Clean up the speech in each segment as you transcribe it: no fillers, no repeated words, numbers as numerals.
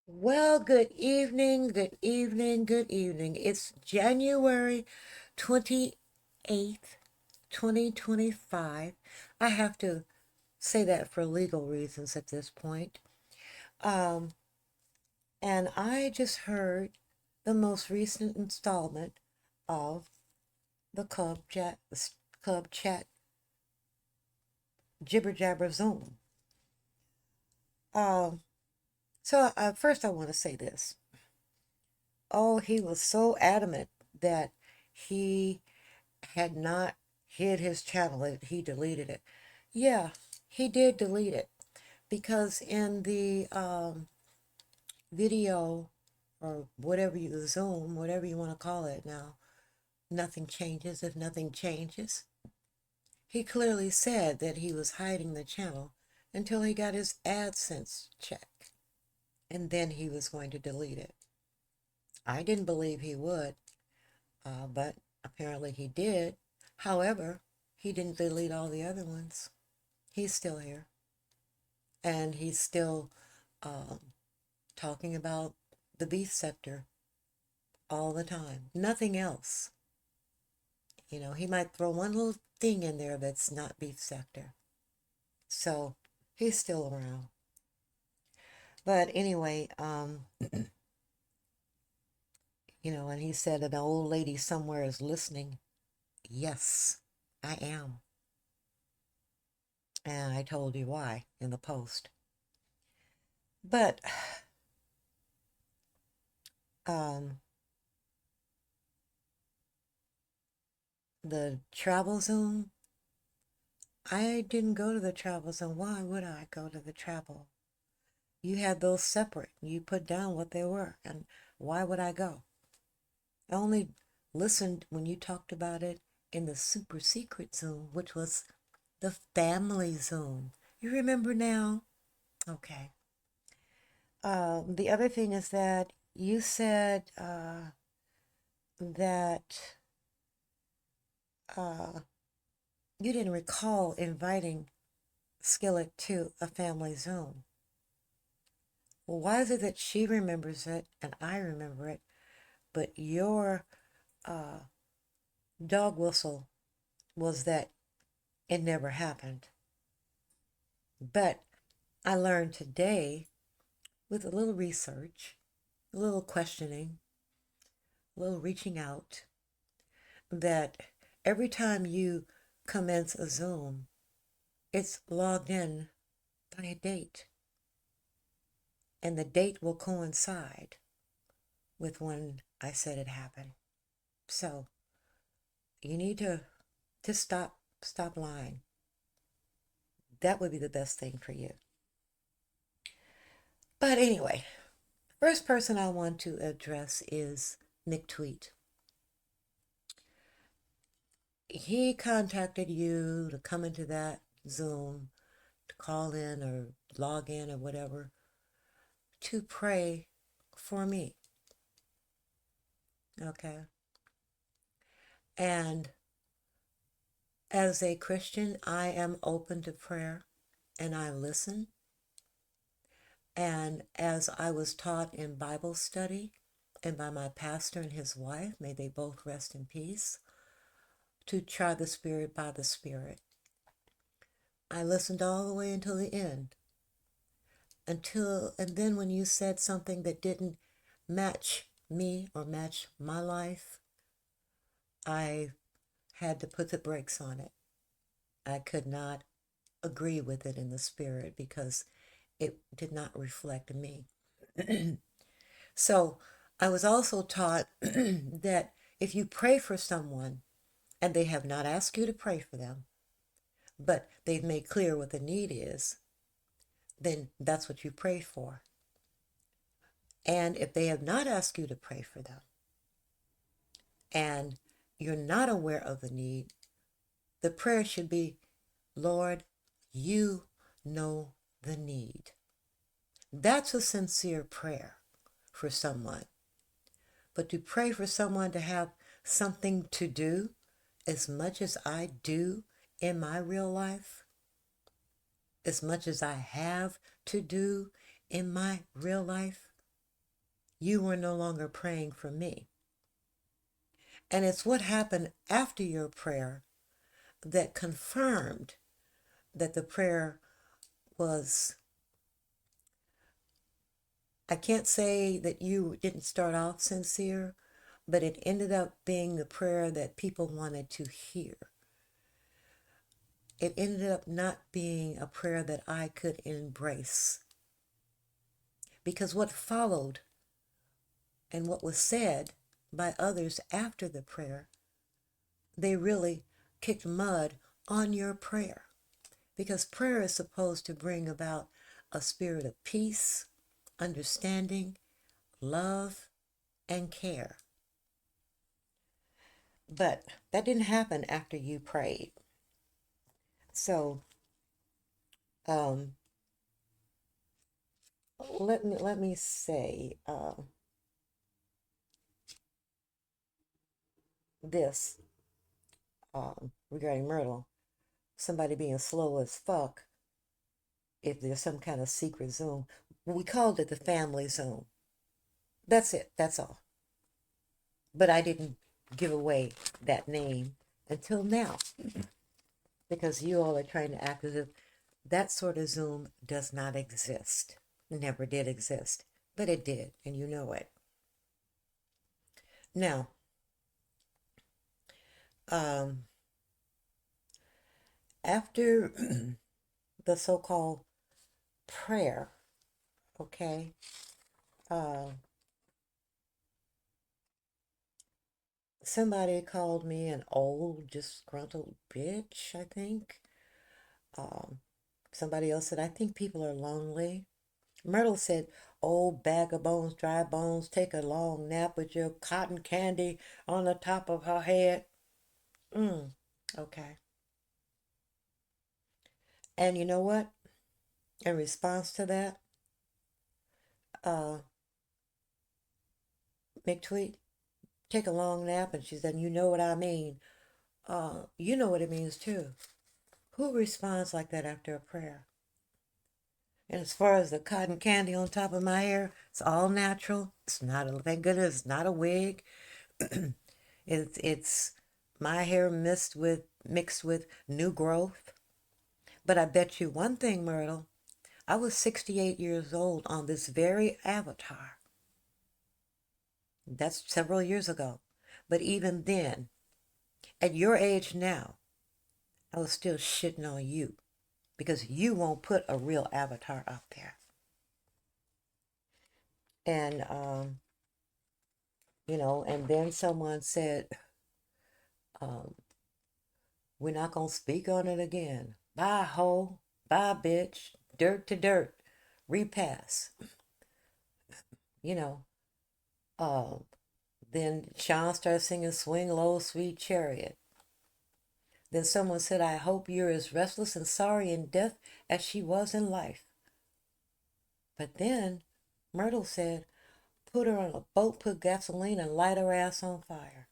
Well, good evening, good evening, good evening. It's January 28th, 2025. I have to say that for legal reasons at this point. Um, and I just heard the most recent installment of the Club Chat Jibber Jabber Zoom. Um, so first I want to say this. Oh, he was so adamant that he had not hid his channel, that he deleted it. Yeah, he did delete it because in the video or whatever you Zoom, whatever you want to call it now, nothing changes if nothing changes. He clearly said that he was hiding the channel until he got his AdSense check, and then he was going to delete it. I didn't believe he would, but apparently he did. However, he didn't delete all the other ones. He's still here. And he's still um, talking about the beef sector all the time. Nothing else. You know, he might throw one little thing in there that's not beef sector. So he's still around. But anyway, and he said an old lady somewhere is listening. Yes, I am. And I told you why in the post. But um, the travel Zoom, I didn't go to the travel zone. Why would I go to the travel? You had those separate. You put down what they were. And why would I go? I only listened when you talked about it in the super secret Zoom, which was the family Zoom. You remember now? Okay. The other thing is that you said that uh, you didn't recall inviting Skillet to a family Zoom. Well, why is it that she remembers it and I remember it, but your uh, dog whistle was that it never happened? But I learned today, with a little research, a little questioning, a little reaching out, that every time you commence a Zoom, it's logged in by a date. And the date will coincide with when I said it happened. So you need to just stop lying. That would be the best thing for you. But anyway, first person I want to address is Nick Tweet. He contacted you to come into that Zoom, to call in or log in or whatever, to pray for me. Okay. And as a Christian, I am open to prayer and I listen. And as I was taught in Bible study and by my pastor and his wife, may they both rest in peace, to try the Spirit by the Spirit. I listened all the way until the end. And then when you said something that didn't match me or match my life, I had to put the brakes on it. I could not agree with it in the spirit because it did not reflect me. So I was also taught that if you pray for someone and they have not asked you to pray for them, but they've made clear what the need is, then that's what you pray for. And if they have not asked you to pray for them and you're not aware of the need, the prayer should be, Lord, you know the need. That's a sincere prayer for someone. But to pray for someone to have something to do, as much as I do in my real life, as much as I have to do in my real life, you were no longer praying for me. And it's what happened after your prayer that confirmed that the prayer was, I can't say that you didn't start off sincere, but it ended up being the prayer that people wanted to hear. It ended up not being a prayer that I could embrace. Because what followed and what was said by others after the prayer, they really kicked mud on your prayer. Because prayer is supposed to bring about a spirit of peace, understanding, love, and care. But that didn't happen after you prayed. So um, let me say this regarding Myrtle. Somebody being slow as fuck if there's some kind of secret Zoom. We called it the family Zoom. That's it. That's all. But I didn't give away that name until now because you all are trying to act as if that sort of Zoom does not exist. Never did exist. But it did, and you know it. Now, um, after the so-called prayer, okay, uh, somebody called me an old, disgruntled bitch, I think. Um, Somebody else said, I think people are lonely. Myrtle said, old bag of bones, dry bones, take a long nap with your cotton candy on the top of her head. Okay. And you know what? In response to that, uh, McTweet, take a long nap, and she said, you know what I mean. You know what it means too. Who responds like that after a prayer? And as far as the cotton candy on top of my hair, it's all natural. It's not a, thank goodness, it's not a wig. It's my hair mixed with new growth. But I bet you one thing, Myrtle. I was 68 years old on this very avatar. That's several years ago. But even then, at your age now, I was still shitting on you because you won't put a real avatar out there. And and then someone said, um, we're not gonna speak on it again. Bye, hoe. Bye, bitch. Dirt to dirt. Repass. You know. Um, then Sean started singing Swing Low, Sweet Chariot. Then someone said, I hope you're as restless and sorry in death as she was in life. But then Myrtle said, put her on a boat, put gasoline, and light her ass on fire.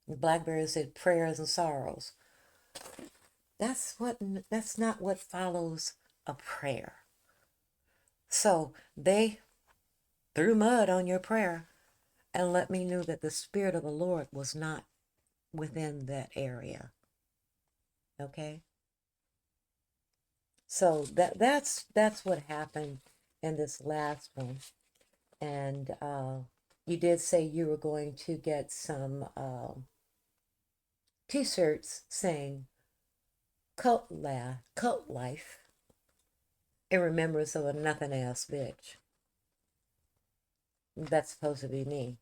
And Blackberry said, prayers and sorrows. That's not what follows a prayer. So they threw mud on your prayer and let me know that the Spirit of the Lord was not within that area. Okay? So that's what happened in this last one. And you did say you were going to get some t-shirts saying cult life in remembrance of a nothing ass bitch. That's supposed to be me.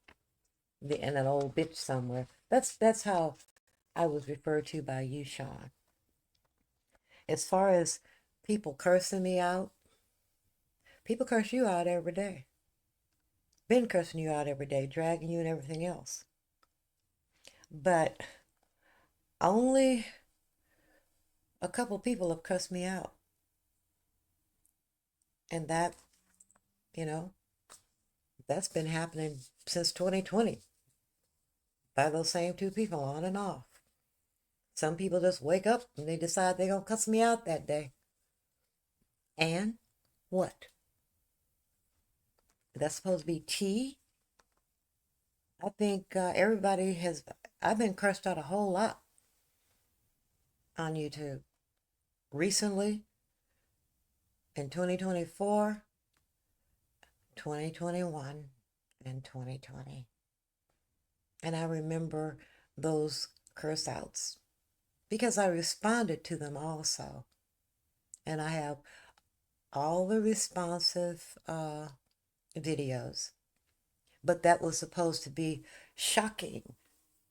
And an old bitch somewhere. That's how I was referred to by you, Sean. As far as people cursing me out, people curse you out every day. Been cursing you out every day, dragging you and everything else. But only a couple people have cussed me out. And that, you know, that's been happening since 2020 by those same two people on and off. Some people just wake up and they decide they're going to cuss me out that day. And what? That's supposed to be T. I think everybody has, I've been cursed out a whole lot on YouTube recently in 2024, 2021, and 2020. And I remember those curse outs because I responded to them also. And I have all the responsive videos. But that was supposed to be shocking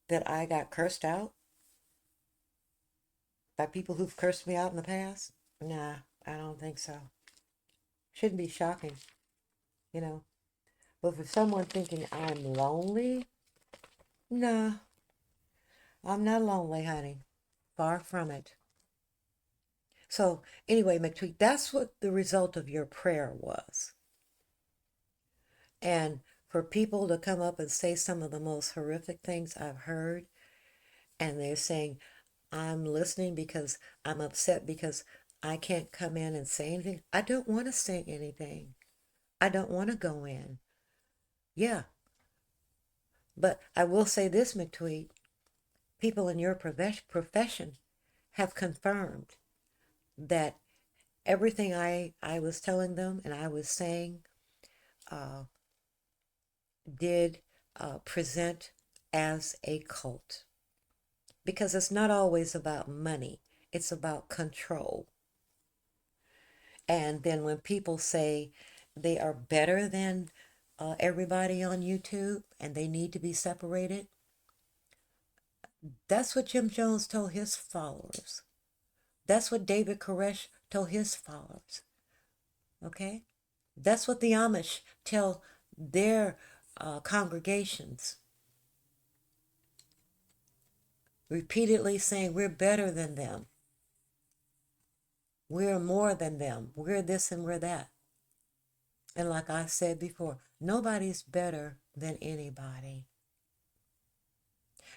that I got cursed out by people who've cursed me out in the past. Nah, I don't think so. Shouldn't be shocking, you know. But for someone thinking I'm lonely, nah, I'm not lonely, honey. Far from it. So, anyway, McTweet, that's what the result of your prayer was. And for people to come up and say some of the most horrific things I've heard, and they're saying, I'm listening because I'm upset because I can't come in and say anything. I don't want to say anything. I don't want to go in. Yeah, but I will say this, McTweet. People in your profession have confirmed that everything I was telling them and I was saying uh, did present as a cult. Because it's not always about money, it's about control. And then when people say they are better than everybody on YouTube and they need to be separated, that's what Jim Jones told his followers. That's what David Koresh told his followers. Okay? That's what the Amish tell their congregations, repeatedly saying we're better than them. We're more than them. We're this and we're that. And like I said before, nobody's better than anybody.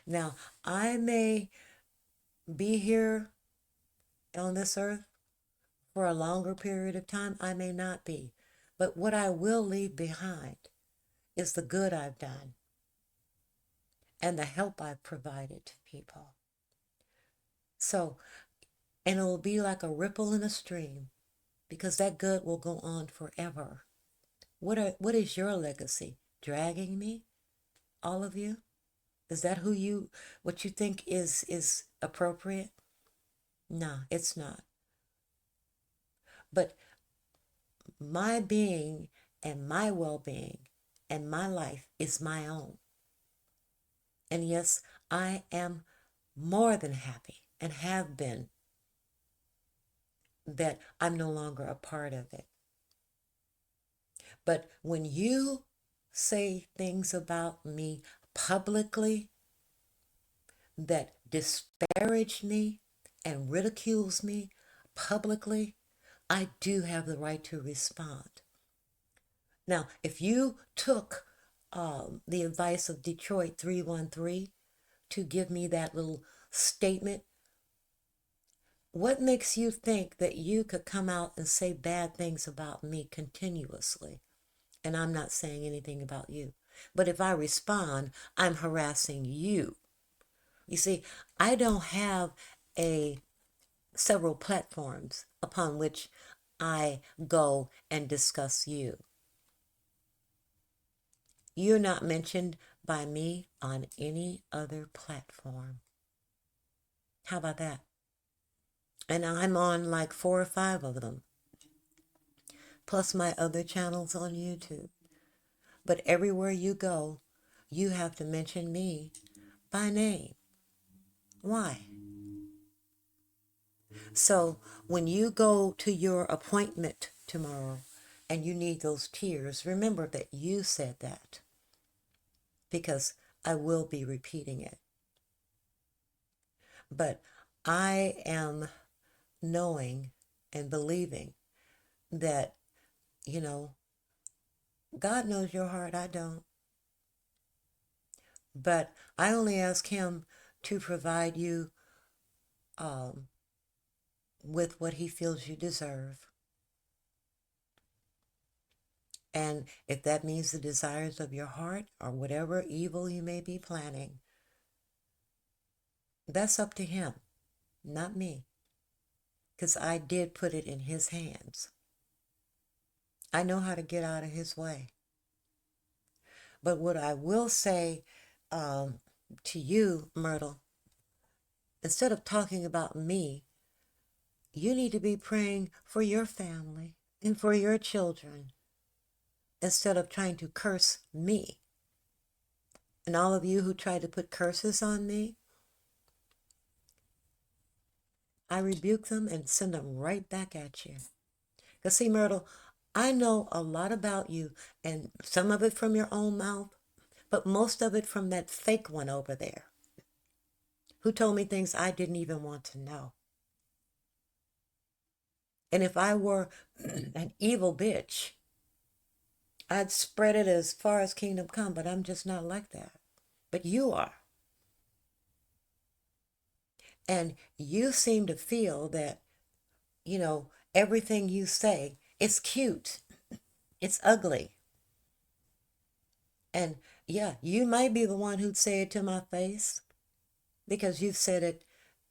Now, I may be here on this earth for a longer period of time. I may not be. But what I will leave behind is the good I've done and the help I've provided to people. So, and it will be like a ripple in a stream because that good will go on forever. What is your legacy? Dragging me? All of you? Is that what you think is appropriate? No, it's not. But my being and my well-being and my life is my own. And yes, I am more than happy and have been that I'm no longer a part of it. But when you say things about me publicly that disparage me and ridicules me publicly, I do have the right to respond. Now, if you took the advice of Detroit 313 to give me that little statement, what makes you think that you could come out and say bad things about me continuously? And I'm not saying anything about you. But if I respond, I'm harassing you. You see, I don't have a several platforms upon which I go and discuss you. You're not mentioned by me on any other platform. How about that? And I'm on like 4 or 5 of them, plus my other channels on YouTube. But everywhere you go, you have to mention me by name. Why? So when you go to your appointment tomorrow and you need those tears, remember that you said that because I will be repeating it. But I am knowing and believing that, you know, God knows your heart, I don't. But I only ask Him to provide you um, with what He feels you deserve. And if that means the desires of your heart or whatever evil you may be planning, that's up to him, not me, because I did put it in his hands. I know how to get out of his way. But what I will say um, to you, Myrtle, instead of talking about me, you need to be praying for your family and for your children instead of trying to curse me. And all of you who try to put curses on me, I rebuke them and send them right back at you. Because, see, Myrtle, I know a lot about you, and some of it from your own mouth, but most of it from that fake one over there who told me things I didn't even want to know. And if I were an evil bitch, I'd spread it as far as kingdom come, but I'm just not like that. But you are. And you seem to feel that, everything you say, it's cute, it's ugly. And yeah, you might be the one who'd say it to my face because you've said it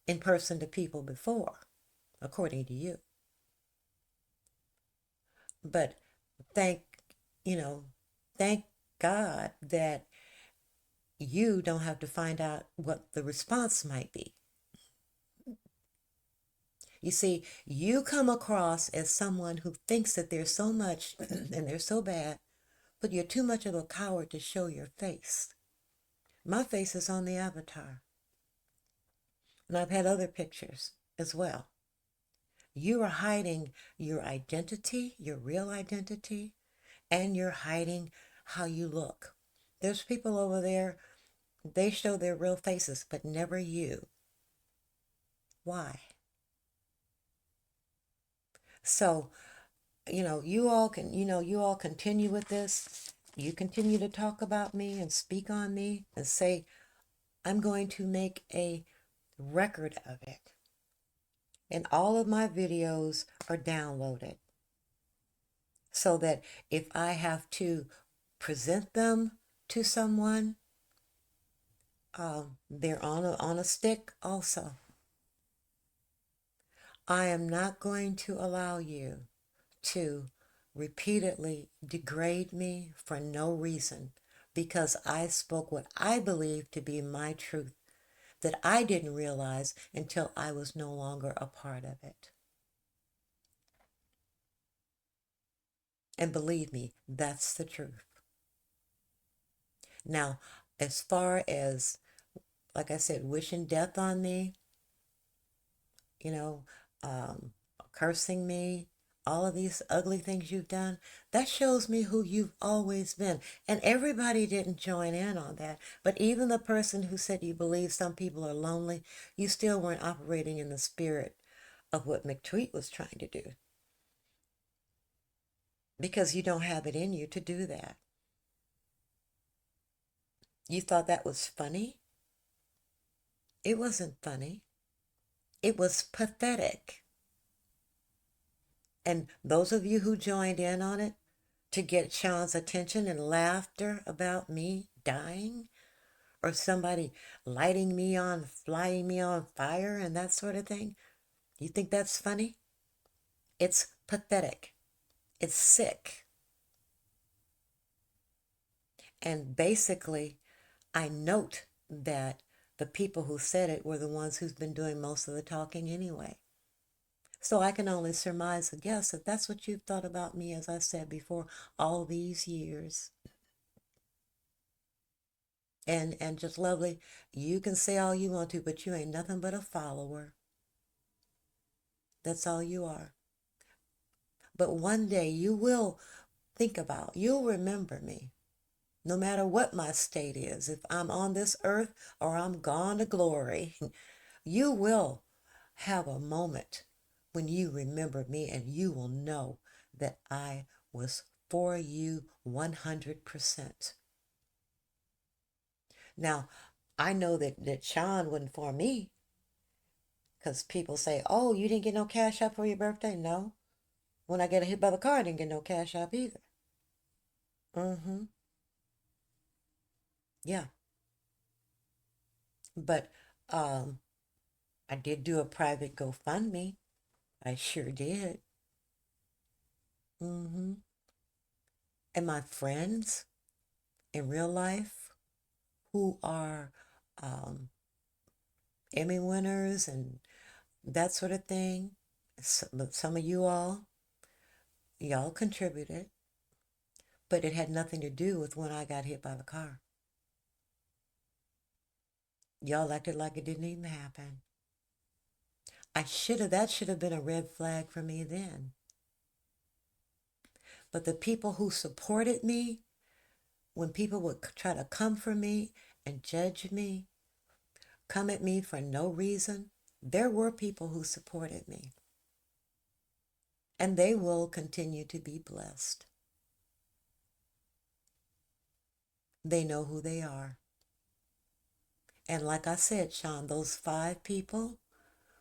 in person to people before, according to you. But thank, you know, thank God that you don't have to find out what the response might be. You see, you come across as someone who thinks that there's so much and they're so bad, but you're too much of a coward to show your face. My face is on the avatar, and I've had other pictures as well. You are hiding your identity, your real identity, and you're hiding how you look. There's people over there, they show their real faces, but never you. Why? So, you all continue with this. You continue to talk about me and speak on me and say, I'm going to make a record of it. And all of my videos are downloaded so that if I have to present them to someone, they're on a stick also. I am not going to allow you to repeatedly degrade me for no reason because I spoke what I believe to be my truth that I didn't realize until I was no longer a part of it. And believe me, that's the truth. Now, as far as, like I said, wishing death on me, you know, um, cursing me, all of these ugly things you've done, that shows me who you've always been. And everybody didn't join in on that. But even the person who said you believe some people are lonely, you still weren't operating in the spirit of what McTweet was trying to do. Because you don't have it in you to do that. You thought that was funny? It wasn't funny. It was pathetic. And those of you who joined in on it to get Sean's attention and laughter about me dying or somebody lighting me on fire and that sort of thing, you think that's funny? It's pathetic. It's sick. And basically, I note that the people who said it were the ones who's been doing most of the talking anyway. So I can only surmise and guess that that's what you've thought about me, as I said before, all these years. And just lovely, you can say all you want to, but you ain't nothing but a follower. That's all you are. But one day you'll remember me. No matter what my state is, if I'm on this earth or I'm gone to glory, you will have a moment when you remember me and you will know that I was for you 100%. Now, I know that Sean wasn't for me because people say, oh, you didn't get no cash up for your birthday? No. When I get hit by the car, I didn't get no cash up either. Mm-hmm. Yeah. But um, I did do a private GoFundMe. I sure did. Mm-hmm. And my friends in real life who are um, Emmy winners and that sort of thing, some of you all, y'all contributed, but it had nothing to do with when I got hit by the car. Y'all acted like it didn't even happen. That should have been a red flag for me then. But the people who supported me, when people would try to come for me and judge me, come at me for no reason, there were people who supported me. And they will continue to be blessed. They know who they are. And like I said, Sean, those 5 people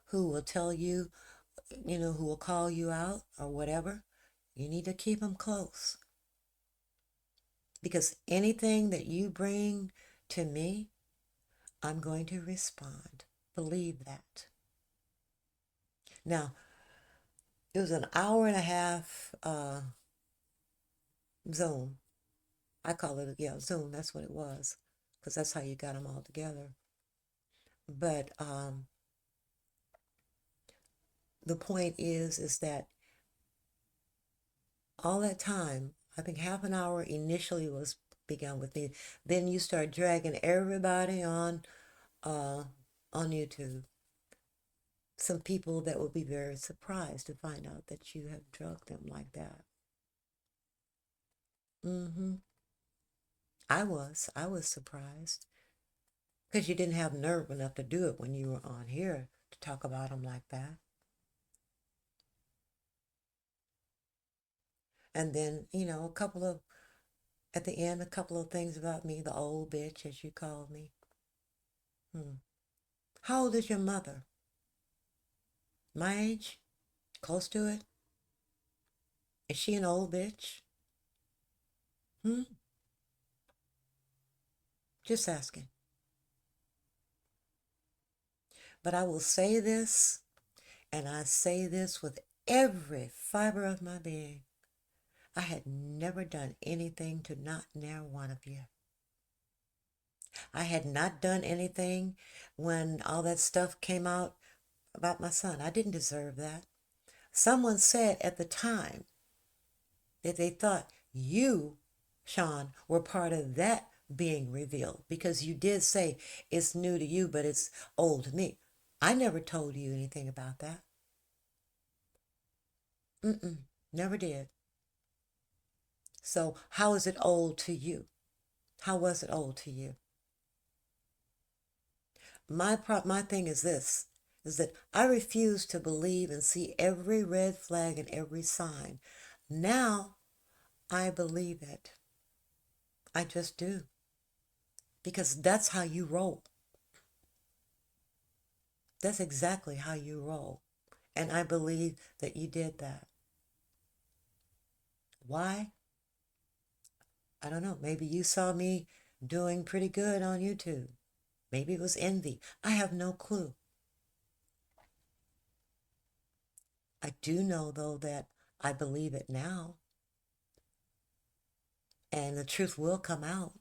who will tell you, who will call you out or whatever, you need to keep them close. Because anything that you bring to me, I'm going to respond. Believe that. Now, it was an hour and a half Zoom. I call it, yeah, Zoom. That's what it was. Because that's how you got them all together. But the point is that all that time, I think half an hour initially was begun with me. Then you start dragging everybody uh, on YouTube. Some people that will be very surprised to find out that you have drugged them like that. Mm-hmm. I was surprised because you didn't have nerve enough to do it when you were on here to talk about them like that. And then, at the end, a couple of things about me, the old bitch, as you called me. Hmm. How old is your mother? My age? Close to it? Is she an old bitch? Hmm? Just asking. But I will say this, and I say this with every fiber of my being. I had never done anything to not near one of you. I had not done anything when all that stuff came out about my son. I didn't deserve that. Someone said at the time that they thought you, Sean, were part of that being revealed because you did say it's new to you, but it's old to me. I never told you anything about that. Mm-mm, never did. So how is it old to you? How was it old to you? My thing is this, is that I refuse to believe and see every red flag and every sign. Now I believe it. I just do. Because that's how you roll. That's exactly how you roll. And I believe that you did that. Why? I don't know. Maybe you saw me doing pretty good on YouTube. Maybe it was envy. I have no clue. I do know, though, that I believe it now. And the truth will come out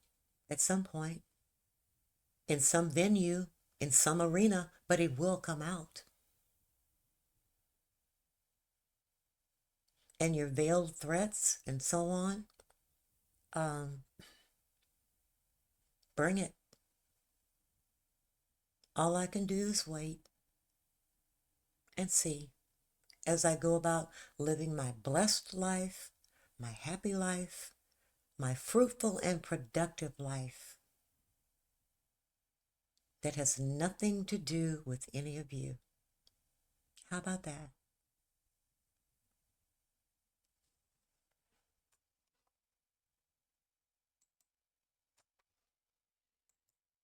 at some point, in some venue, in some arena, but it will come out. And your veiled threats and so on, um, bring it. All I can do is wait and see as I go about living my blessed life, my happy life, my fruitful and productive life that has nothing to do with any of you. How about that?